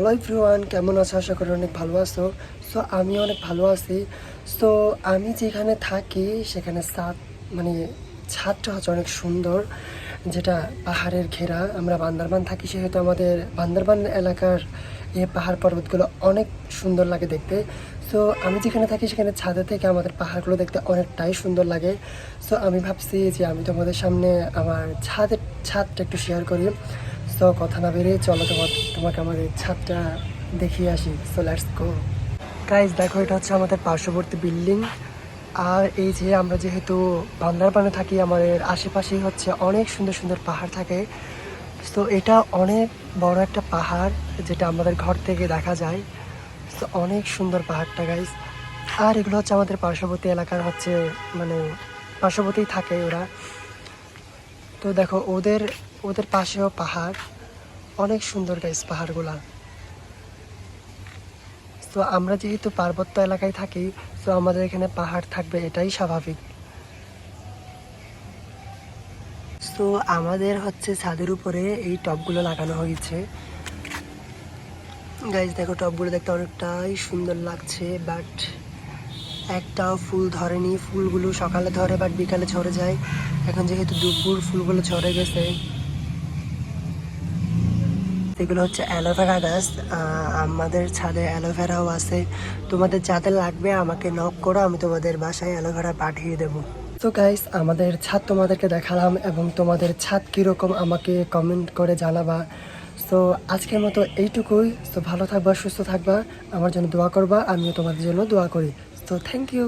Hello everyone, কেমন আছো? আশা করি অনেক ভালো আছো। সো আমি অনেক ভালো আছি। সো আমি যেখানে থাকি সেখানে মানে ছাদটা হচ্ছে অনেক সুন্দর, যেটা পাহাড়ের ঘেরা। আমরা বান্দরবান থাকি, সেহেতু আমাদের বান্দরবান এলাকার এই পাহাড় পর্বতগুলো অনেক সুন্দর লাগে দেখতে। সো আমি যেখানে থাকি সেখানে ছাদে থেকে আমাদের পাহাড়গুলো দেখতে অনেকটাই সুন্দর লাগে। সো আমি ভাবছি যে আমি তোমাদের সামনে আমার ছাদটা একটু শেয়ার করি। সো কথা না বেরিয়ে চলো তোমাকে আমাদের ছাদটা দেখিয়ে আসি। So let's go guys. দেখো, এটা হচ্ছে আমাদের পার্শ্ববর্তী বিল্ডিং। আর এই যে আমরা যেহেতু বান্দরবানে থাকি, আমাদের আশেপাশেই হচ্ছে অনেক সুন্দর সুন্দর পাহাড় থাকে। তো এটা অনেক বড় একটা পাহাড়, যেটা আমাদের ঘর থেকে দেখা যায়। তো অনেক সুন্দর পাহাড়টা গাইজ। আর এগুলো হচ্ছে আমাদের পার্শ্ববর্তী এলাকার হচ্ছে, মানে পার্শ্ববর্তীই থাকে ওরা। তো দেখো, ওদের ওদের পাশেও পাহাড়, অনেক সুন্দর গাইজ পাহাড়গুলা। তো আমরা যেহেতু পার্বত্য এলাকায় থাকি, তো আমাদের এখানে পাহাড় থাকবে, এটাই স্বাভাবিক। তো আমাদের হচ্ছে ছাদের উপরে এই টবগুলো লাগানো হয়েছে। গাইজ দেখো, টবগুলো দেখতে অনেকটাই সুন্দর লাগছে, বাট একটাও ফুল ধরেনি। ফুলগুলো সকালে ধরে বাট বিকালে ঝরে যায়। এখন যেহেতু দুপুর, ফুলগুলো ঝরে গেছে। এগুলো হচ্ছে অ্যালোভেরা গাছ। আমাদের ছাদে অ্যালোভেরাও আছে। তোমাদের যাদের লাগবে আমাকে নক করো, আমি তোমাদের বাসায় অ্যালোভেরা পাঠিয়ে দেবো। তো গাইস, আমাদের ছাদ তোমাদেরকে দেখালাম, এবং তোমাদের ছাদ কীরকম আমাকে কমেন্ট করে জানাবা। সো আজকের মতো এইটুকুই। তো ভালো থাকবা, সুস্থ থাকবা, আমার জন্য দোয়া করবা, আমিও তোমাদের জন্য দোয়া করি। তো থ্যাংক ইউ।